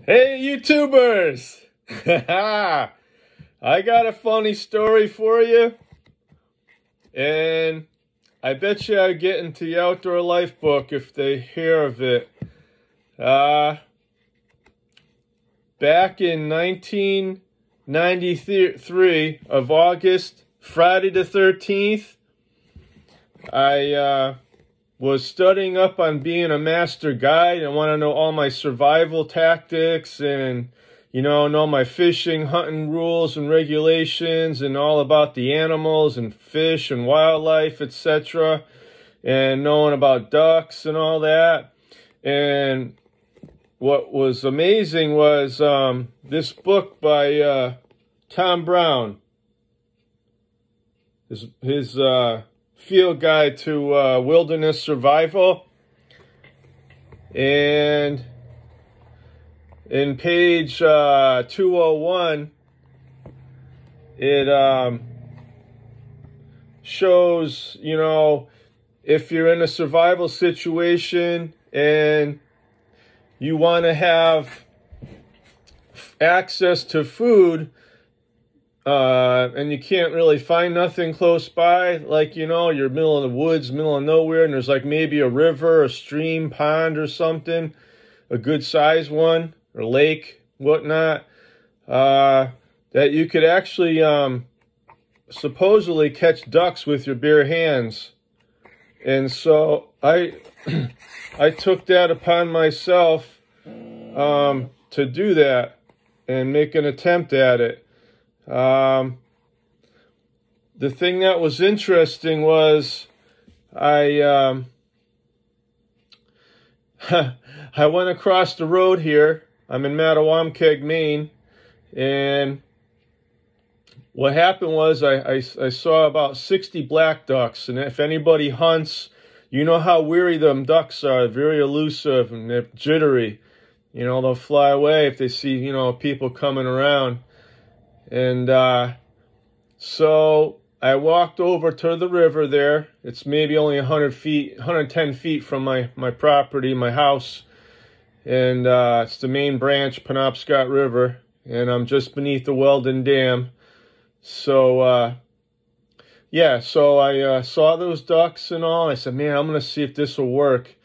Hey, YouTubers! I got a funny story for you, and I bet you I'd get into the Outdoor Life book if they hear of it. Back in 1993 of August, Friday the 13th, I was studying up on being a master guide. I want to know all my survival tactics and, know my fishing, hunting rules and regulations and all about the animals and fish and wildlife, etc. And knowing about ducks and all that. And what was amazing was this book by Tom Brown. His field guide to wilderness survival, and in page 201 it shows, if you're in a survival situation and you want to have access to food, and you can't really find nothing close by, like, you're middle of the woods, middle of nowhere, and there's like maybe a river, a stream, pond or something, a good sized one, or lake, whatnot, that you could actually supposedly catch ducks with your bare hands. And so I took that upon myself to do that and make an attempt at it. The thing that was interesting was I went across the road here. I'm in Mattawamkeag, Maine, and what happened was I saw about 60 black ducks. And if anybody hunts, you know how weary them ducks are. Very elusive and they're jittery. They'll fly away if they see, people coming around. And so I walked over to the river there. It's maybe only 110 feet from my property, my house. And it's the main branch, Penobscot River. And I'm just beneath the Weldon Dam. So, yeah, so I saw those ducks and all. I said, man, I'm going to see if this will work.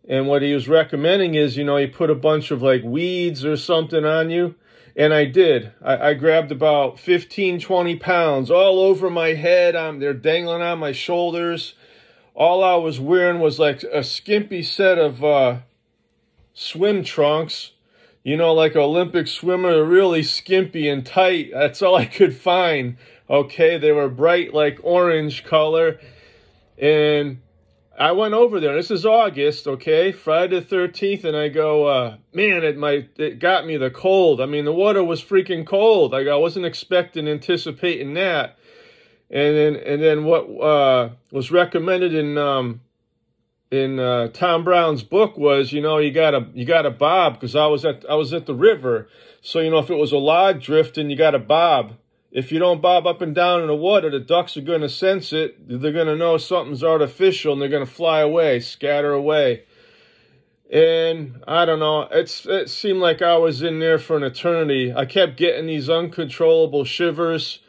And what he was recommending is, you put a bunch of like weeds or something on you. And I did. I grabbed about 15, 20 pounds all over my head. They're dangling on my shoulders. All I was wearing was like a skimpy set of swim trunks. Like an Olympic swimmer, really skimpy and tight. That's all I could find. Okay, they were bright like orange color. And I went over there. This is August, okay, Friday the 13th, and I go, man, it got me the cold. I mean, the water was freaking cold. I wasn't anticipating that. And then what was recommended in Tom Brown's book was, you gotta bob, because I was at the river. So, if it was a log drifting, you gotta bob. If you don't bob up and down in the water, the ducks are going to sense it. They're going to know something's artificial, and they're going to fly away, scatter away. And I don't know, it seemed like I was in there for an eternity. I kept getting these uncontrollable shivers,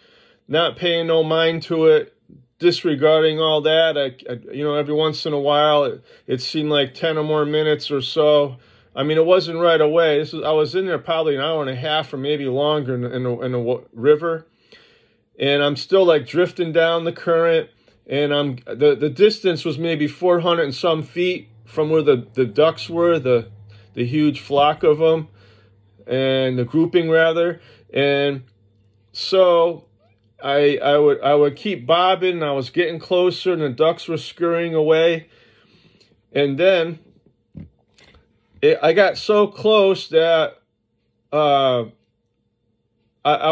not paying no mind to it, disregarding all that. Every once in a while, it seemed like 10 or more minutes or so. I mean, it wasn't right away. I was in there probably an hour and a half or maybe longer in the river. And I'm still like drifting down the current. And the distance was maybe 400 and some feet from where the ducks were, the huge flock of them, and the grouping rather. And so I would keep bobbing, and I was getting closer, and the ducks were scurrying away. And then I got so close that I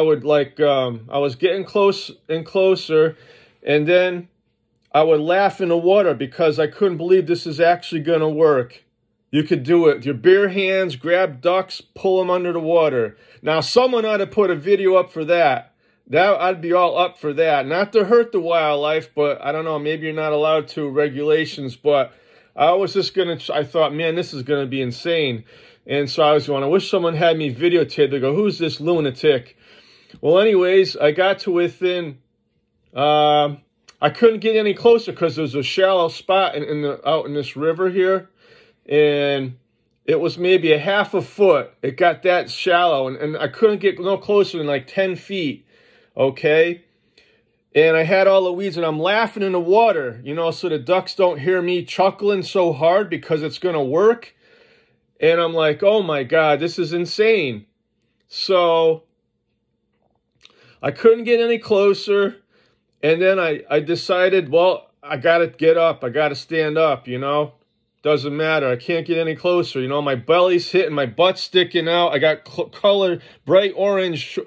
was getting close and closer, and then I would laugh in the water because I couldn't believe this is actually going to work. You could do it with your bare hands, grab ducks, pull them under the water. Now, someone ought to put a video up for that. I'd be all up for that. Not to hurt the wildlife, but I don't know, maybe you're not allowed to, regulations, but I thought, man, this is going to be insane. And so I was going, I wish someone had me videotaped. They go, who's this lunatic? Well, anyways, I got to within, I couldn't get any closer because there was a shallow spot out in this river here. And it was maybe a half a foot. It got that shallow, and I couldn't get no closer than like 10 feet, okay? And I had all the weeds, and I'm laughing in the water, you know, so the ducks don't hear me chuckling so hard because it's going to work. And I'm like, oh my God, this is insane. So I couldn't get any closer. And then I decided, well, I got to get up. I got to stand up, you know. Doesn't matter. I can't get any closer. You know, my belly's hitting, my butt's sticking out. I got colored bright orange,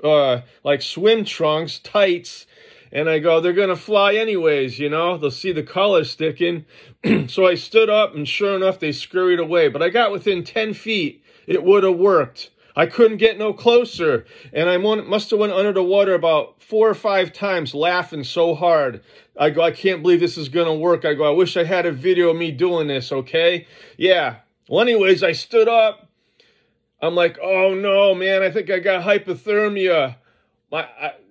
like swim trunks, tights. And I go, they're going to fly anyways, you know. They'll see the color sticking. So I stood up, and sure enough, they scurried away. But I got within 10 feet. It would have worked. I couldn't get no closer. And I must have went under the water about 4 or 5 times, laughing so hard. I go, I can't believe this is going to work. I go, I wish I had a video of me doing this, okay? Yeah. Well, anyways, I stood up. I'm like, oh, no, man, I think I got hypothermia.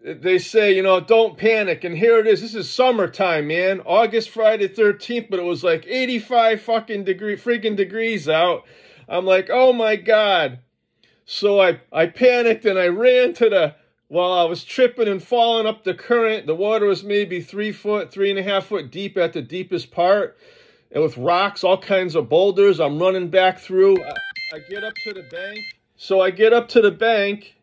They say, you know, don't panic. And here it is. This is summertime, man. August, Friday, 13th, but it was like 85 freaking degrees out. I'm like, oh, my God. So I panicked, and I ran while I was tripping and falling up the current. The water was maybe 3.5 foot deep at the deepest part, and with rocks, all kinds of boulders. I'm running back through. I get up to the bank. So I get up to the bank,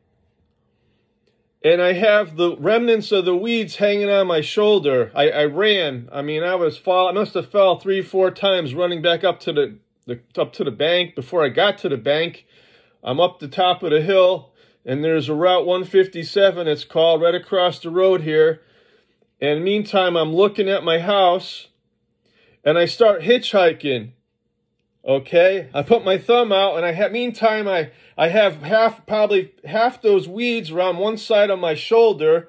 and I have the remnants of the weeds hanging on my shoulder. I ran. I mean, I must have fell 3 or 4 times running back up to the bank. Before I got to the bank, I'm up the top of the hill. And there's a Route 157, it's called, right across the road here. And meantime, I'm looking at my house, and I start hitchhiking, okay? I put my thumb out, and meantime, I have probably half those weeds around one side of my shoulder.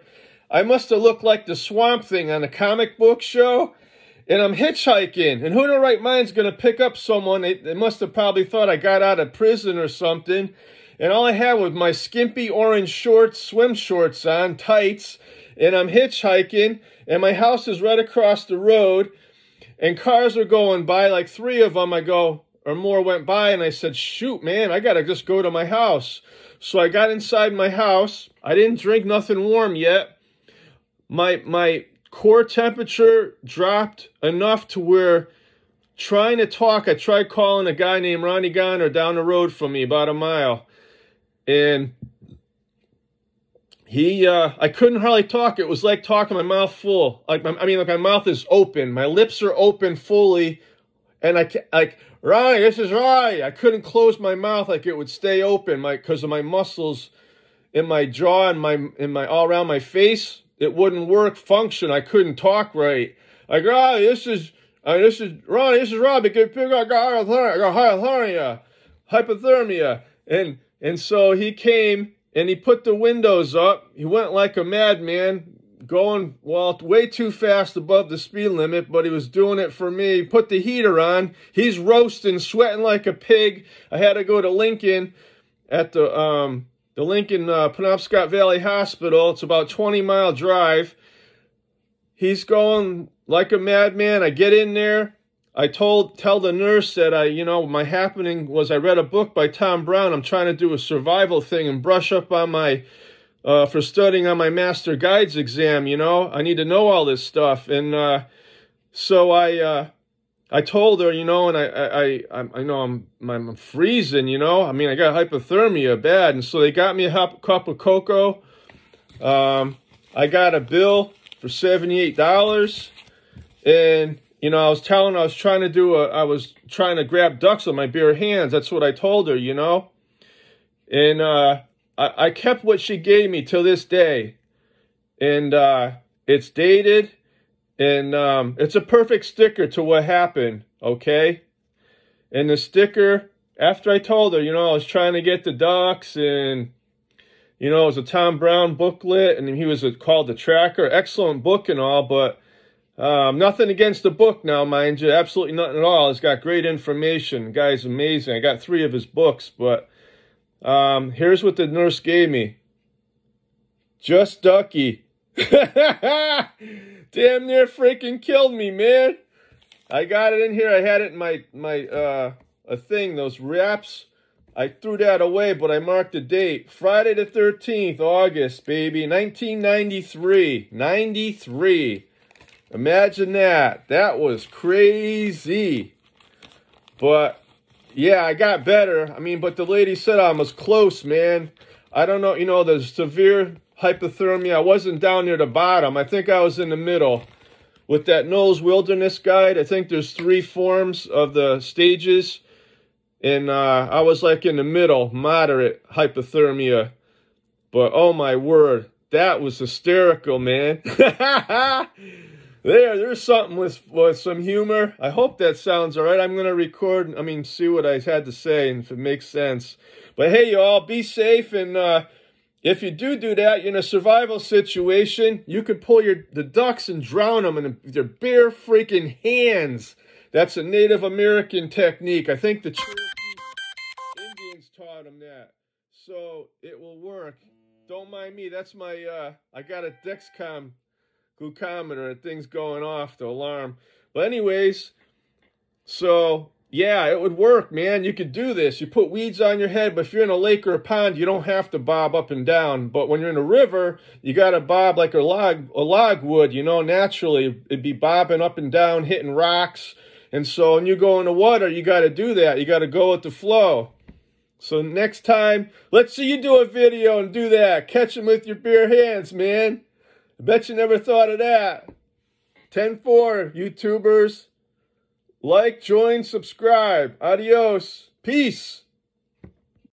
I must have looked like the Swamp Thing on a comic book show. And I'm hitchhiking. And who in their right mind's going to pick up someone? They must have probably thought I got out of prison or something. And all I had was my skimpy orange shorts, swim shorts on, tights, and I'm hitchhiking, and my house is right across the road, and cars are going by, like 3 of them or more went by, and I said, shoot, man, I got to just go to my house. So I got inside my house. I didn't drink nothing warm yet. My core temperature dropped enough to where trying to talk, I tried calling a guy named Ronnie Garner down the road from me, about a mile. And I couldn't hardly talk. It was like talking my mouth full. Like my mouth is open. My lips are open fully. And Ronnie, this is Ronnie. I couldn't close my mouth like it would stay open because of my muscles in my jaw and my all around my face. It wouldn't function. I couldn't talk right. Like, Ronnie, this is Ronnie. This is Robbie. I got hypothermia. And so he came, and he put the windows up. He went like a madman, going, well, way too fast above the speed limit, but he was doing it for me. He put the heater on. He's roasting, sweating like a pig. I had to go to Lincoln at the Lincoln Penobscot Valley Hospital. It's about a 20-mile drive. He's going like a madman. I get in there. I tell the nurse that my happening was I read a book by Tom Brown. I'm trying to do a survival thing and brush up on for studying on my Master Guides exam, you know. I need to know all this stuff. And so I told her, you know, and I know I'm freezing, you know. I mean, I got hypothermia bad. And so they got me a cup of cocoa. I got a bill for $78. And you know, I was trying to grab ducks with my bare hands. That's what I told her, you know. And I kept what she gave me till this day. And it's dated. And it's a perfect sticker to what happened, okay? And the sticker, after I told her, you know, I was trying to get the ducks. And, you know, it was a Tom Brown booklet. And he was called The Tracker. Excellent book and all, but Nothing against the book now, mind you. Absolutely nothing at all. It's got great information. The guy's amazing. I got 3 of his books, but here's what the nurse gave me. Just Ducky. Damn near freaking killed me, man. I got it in here. I had it in my a thing, those wraps. I threw that away, but I marked the date. Friday the 13th, August, baby. 1993. 93. Imagine that. That was crazy. But, yeah, I got better. I mean, but the lady said I was close, man. I don't know, you know, the severe hypothermia. I wasn't down near the bottom. I think I was in the middle. With that Knowles Wilderness Guide, I think there's 3 forms of the stages. And I was like in the middle, moderate hypothermia. But oh my word, that was hysterical, man. There's something with some humor. I hope that sounds all right. I'm going to record, see what I had to say and if it makes sense. But hey, y'all, be safe. And if you do that, you're in a survival situation, you could pull the ducks and drown them in their bare freaking hands. That's a Native American technique. I think the Indians taught them that. So it will work. Don't mind me. That's my, I got a Dexcom glucometer. That thing's going off, the alarm. But anyways, so yeah, it would work, man. You could do this. You put weeds on your head, but if you're in a lake or a pond, you don't have to bob up and down. But when you're in a river, you got to bob like a log would, you know, naturally. It'd be bobbing up and down, hitting rocks. And so when you go in the water, you got to do that. You got to go with the flow. So next time, let's see you do a video and do that. Catch them with your bare hands, man. I bet you never thought of that. 10-4, YouTubers. Like, join, subscribe. Adios. Peace.